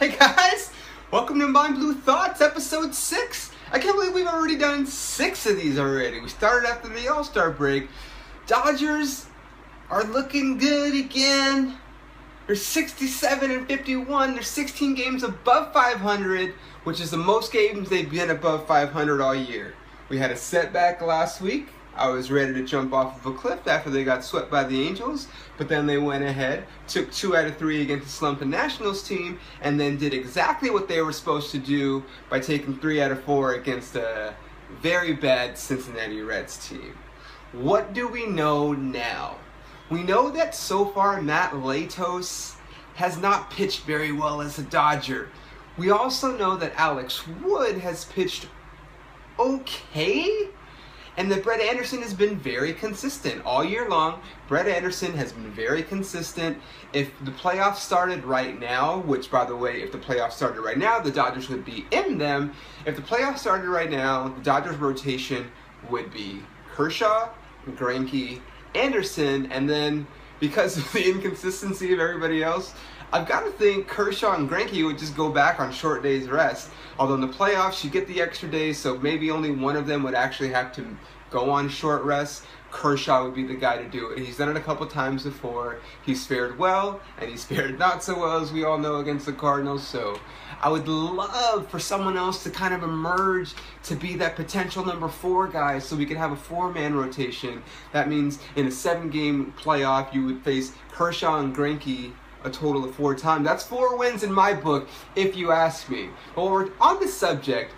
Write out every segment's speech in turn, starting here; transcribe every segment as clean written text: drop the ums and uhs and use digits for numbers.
Hey guys, welcome to Mind Blue Thoughts, episode 6. I can't believe we've already done 6 of these already. We started after the All-Star break. Dodgers are looking good again. They're 67-51. They're 16 games above 500, which is the most games they've been above 500 all year. We had a setback last week. I was ready to jump off of a cliff after they got swept by the Angels, but then they went ahead, took 2 out of 3 against the slumping Nationals team, and then did exactly what they were supposed to do by taking 3 out of 4 against a very bad Cincinnati Reds team. What do we know now? We know that so far Matt Latos has not pitched very well as a Dodger. We also know that Alex Wood has pitched okay, and that Brett Anderson has been very consistent all year long. Brett Anderson has been very consistent. If the playoffs started right now, which, by the way, if the playoffs started right now, the Dodgers would be in them. If the playoffs started right now, the Dodgers rotation would be Kershaw, Greinke, Anderson, and then because of the inconsistency of everybody else, I've got to think Kershaw and Greinke would just go back on short days rest. Although in the playoffs, you get the extra days, so maybe only one of them would actually have to go on short rest. Kershaw would be the guy to do it. He's done it a couple times before. He's fared well, and he's fared not so well, as we all know, against the Cardinals. So I would love for someone else to kind of emerge to be that potential number 4 guy so we could have a 4-man rotation. That means in a 7-game playoff, you would face Kershaw and Greinke a total of 4 times. That's 4 wins in my book, if you ask me. But while we're on this subject,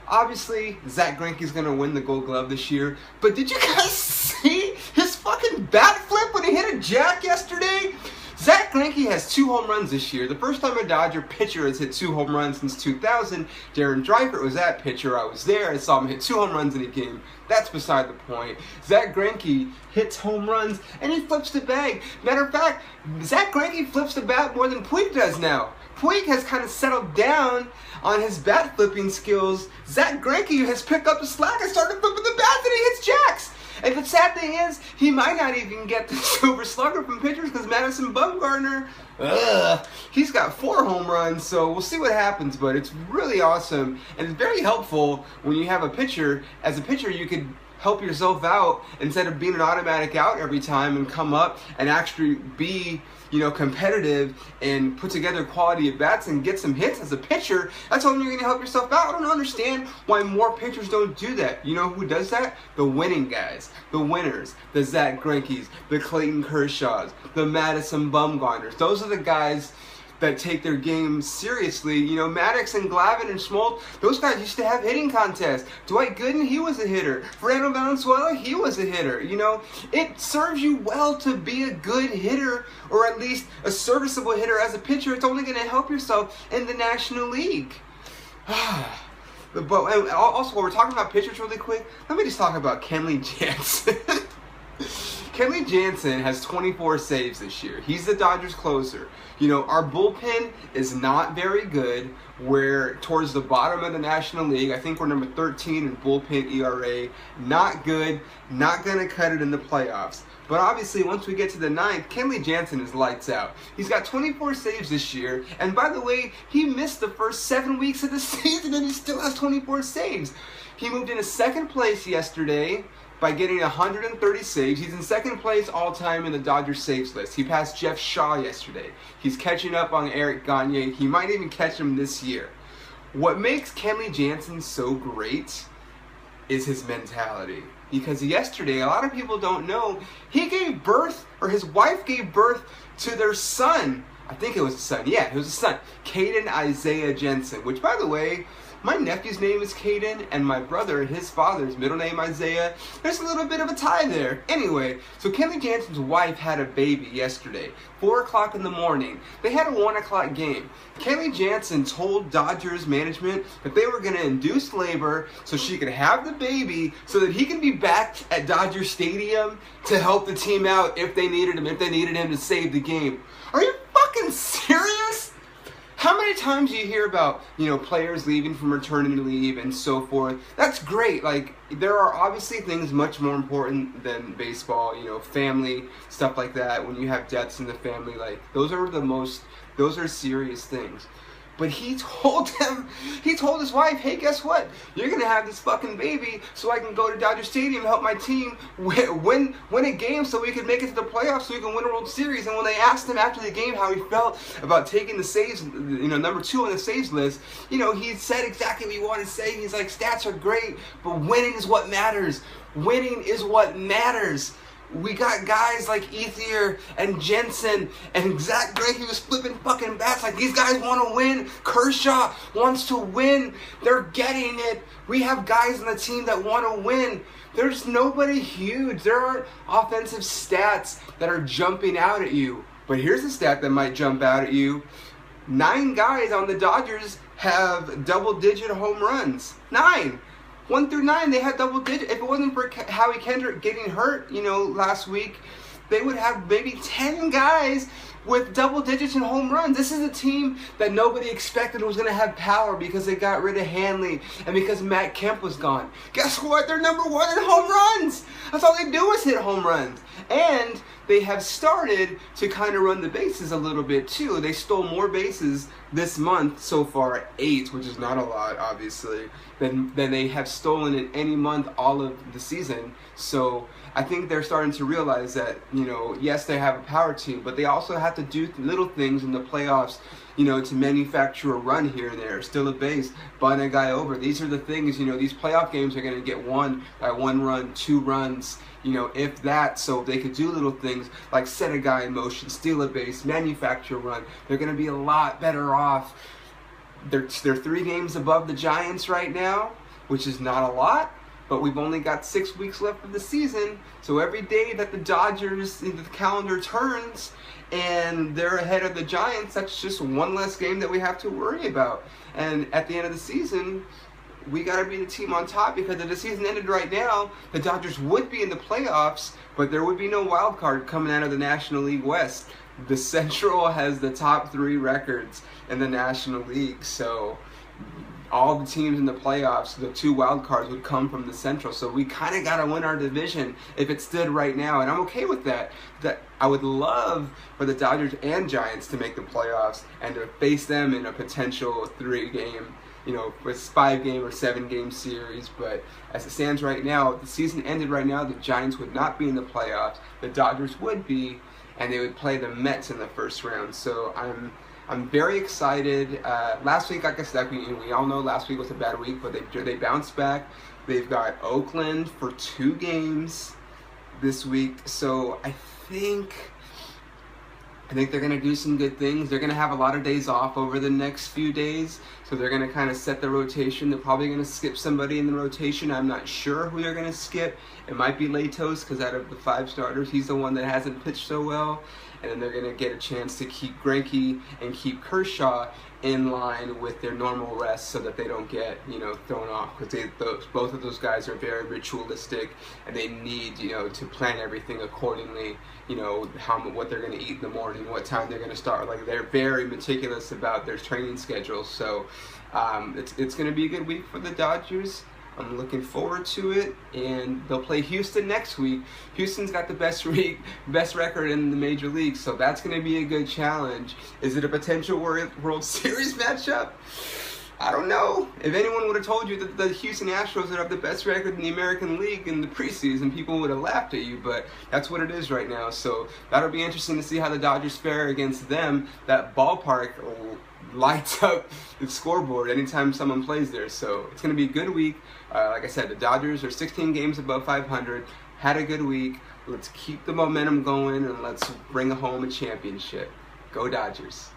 obviously, Zach Greinke's going to win the Gold Glove this year. But did you guys see his fucking bat flip when he hit a jack yesterday? Zach Greinke has 2 home runs this year. The first time a Dodger pitcher has hit 2 home runs since 2000. Darren Dreifert was that pitcher. I was there. I saw him hit 2 home runs in a game. That's beside the point. Zach Greinke hits home runs and he flips the bag. Matter of fact, Zach Greinke flips the bat more than Puig does now. Puig has kind of settled down on his bat flipping skills. Zach Greinke has picked up the slack and started flipping the bats and he hits jacks. And the sad thing is, he might not even get the Silver Slugger from pitchers because Madison Bumgarner, he's got 4 home runs, so we'll see what happens, but it's really awesome, and it's very helpful when you have a pitcher. As a pitcher, you could help yourself out instead of being an automatic out every time and come up and actually be, competitive and put together quality at bats and get some hits as a pitcher. That's when you're going to help yourself out. I don't understand why more pitchers don't do that. You know who does that? The winning guys, the winners, the Zach Greinkes, the Clayton Kershaws, the Madison Bumgarners. Those are the guys that take their game seriously. Maddox and Glavine and Schmaltz, those guys used to have hitting contests. Dwight Gooden, he was a hitter. Fernando Valenzuela, he was a hitter. It serves you well to be a good hitter, or at least a serviceable hitter as a pitcher. It's only going to help yourself in the National League. But also, while we're talking about pitchers really quick, let me just talk about Kenley Jansen. Kenley Jansen has 24 saves this year. He's the Dodgers closer. Our bullpen is not very good. We're towards the bottom of the National League. I think we're number 13 in bullpen ERA. Not good. Not going to cut it in the playoffs. But obviously, once we get to the 9th, Kenley Jansen is lights out. He's got 24 saves this year. And by the way, he missed the first 7 weeks of the season and he still has 24 saves. He moved into 2nd place yesterday by getting 130 saves. He's in 2nd place all-time in the Dodgers saves list. He passed Jeff Shaw yesterday. He's catching up on Eric Gagne. He might even catch him this year. What makes Kenley Jansen so great is his mentality. Because yesterday, a lot of people don't know, he gave birth, or his wife gave birth to their son. I think it was a son. Yeah, it was a son. Caden Isaiah Jensen, which, by the way, my nephew's name is Caden, and my brother, his father's middle name Isaiah. There's a little bit of a tie there. Anyway, so Kenley Jansen's wife had a baby yesterday, 4 o'clock in the morning. They had a 1 o'clock game. Kenley Jansen told Dodgers management that they were going to induce labor so she could have the baby so that he can be back at Dodger Stadium to help the team out if they needed him to save the game. Are you fucking serious? How many times do you hear about, players leaving from maternity leave and so forth? That's great. Like, there are obviously things much more important than baseball, family, stuff like that. When you have deaths in the family, like, those are serious things. But he told his wife, hey, guess what? You're going to have this fucking baby so I can go to Dodger Stadium and help my team win a game so we can make it to the playoffs so we can win a World Series. And when they asked him after the game how he felt about taking the saves, number 2 on the saves list, he said exactly what he wanted to say. He's like, stats are great, but winning is what matters. Winning is what matters. We got guys like Ethier and Jensen and Zach Greinke was flipping fucking bats. Like, these guys want to win. Kershaw wants to win. They're getting it. We have guys on the team that want to win. There's nobody huge. There aren't offensive stats that are jumping out at you. But here's a stat that might jump out at you. 9 guys on the Dodgers have double-digit home runs. 9. 1 through 9, they had double digit. If it wasn't for Howie Kendrick getting hurt, last week, they would have maybe 10 guys with double digits in home runs. This is a team that nobody expected was going to have power because they got rid of Hanley and because Matt Kemp was gone. Guess what? They're number 1 in home runs. That's all they do is hit home runs. And they have started to kind of run the bases a little bit too. They stole more bases this month so far, 8, which is not a lot, obviously, than they have stolen in any month all of the season. So I think they're starting to realize that, yes, they have a power team, but they also have to do little things in the playoffs, to manufacture a run here and there, steal a base, bunt a guy over. These are the things, these playoff games are going to get won by 1 run, 2 runs, if that. So if they could do little things like set a guy in motion, steal a base, manufacture a run, they're going to be a lot better off. They're 3 games above the Giants right now, which is not a lot. But we've only got 6 weeks left of the season, so every day that the Dodgers, the calendar turns and they're ahead of the Giants, that's just 1 less game that we have to worry about. And at the end of the season, we got to be the team on top, because if the season ended right now, the Dodgers would be in the playoffs, but there would be no wild card coming out of the National League West. The Central has the top 3 records in the National League, so all the teams in the playoffs, the 2 wild cards would come from the Central. So we kind of got to win our division if it stood right now. And I'm okay with that. That I would love for the Dodgers and Giants to make the playoffs and to face them in a potential 3-game, with 5-game or 7-game series. But as it stands right now, if the season ended right now, the Giants would not be in the playoffs. The Dodgers would be, and they would play the Mets in the first round. So I'm very excited. Last week, like I said, we all know last week was a bad week, but they bounced back. They've got Oakland for 2 games this week, so I think they're going to do some good things. They're going to have a lot of days off over the next few days, so they're going to kind of set the rotation. They're probably going to skip somebody in the rotation. I'm not sure who they're going to skip. It might be Latos, because out of the 5 starters, he's the one that hasn't pitched so well. And then they're going to get a chance to keep Greinke and keep Kershaw in line with their normal rest so that they don't get, thrown off. Because both of those guys are very ritualistic, and they need, to plan everything accordingly. What they're going to eat in the morning, what time they're going to start. Like, they're very meticulous about their training schedules. So it's going to be a good week for the Dodgers. I'm looking forward to it, and they'll play Houston next week. Houston's got the best record in the major leagues, so that's going to be a good challenge. Is it a potential World Series matchup? I don't know. If anyone would have told you that the Houston Astros would have the best record in the American League in the preseason, people would have laughed at you, but that's what it is right now. So that'll be interesting to see how the Dodgers fare against them. That ballpark lights up the scoreboard anytime someone plays there. So it's going to be a good week. Like I said, the Dodgers are 16 games above 500. Had a good week. Let's keep the momentum going, and let's bring home a championship. Go Dodgers.